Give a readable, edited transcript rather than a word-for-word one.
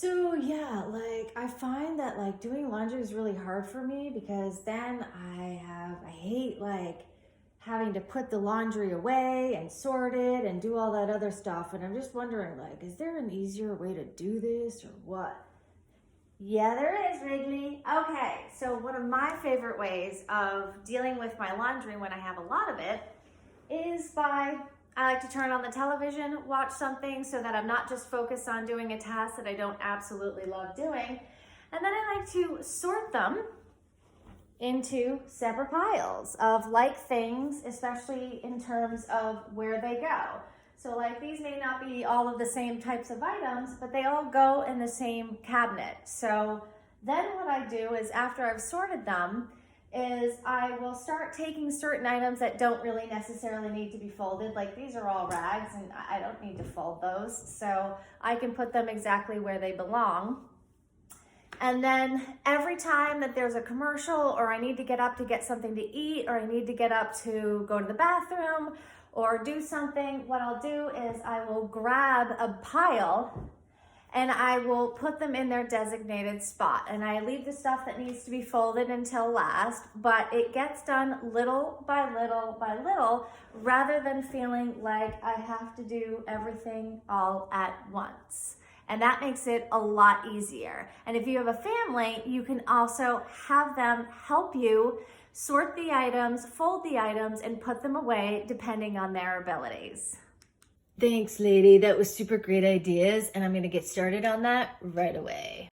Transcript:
So yeah, like I find that like doing laundry is really hard for me because then I hate like having to put the laundry away and sort it and do all that other stuff. And I'm just wondering like, is there an easier way to do this or what? Yeah, there is, Wrigley. Okay, so one of my favorite ways of dealing with my laundry when I have a lot of it is by I like to turn on the television, watch something so that I'm not just focused on doing a task that I don't absolutely love doing. And then I like to sort them into separate piles of like things, especially in terms of where they go. So like these may not be all of the same types of items, but they all go in the same cabinet. So then what I do is after I've sorted them, is I will start taking certain items that don't really necessarily need to be folded. Like these are all rags and I don't need to fold those. So I can put them exactly where they belong. And then every time that there's a commercial or I need to get up to get something to eat or I need to get up to go to the bathroom or do something, what I'll do is I will grab a pile and I will put them in their designated spot. And I leave the stuff that needs to be folded until last, but it gets done little by little by little rather than feeling like I have to do everything all at once. And that makes it a lot easier. And if you have a family, you can also have them help you sort the items, fold the items, and put them away depending on their abilities. Thanks, lady. That was super great ideas, and I'm going to get started on that right away.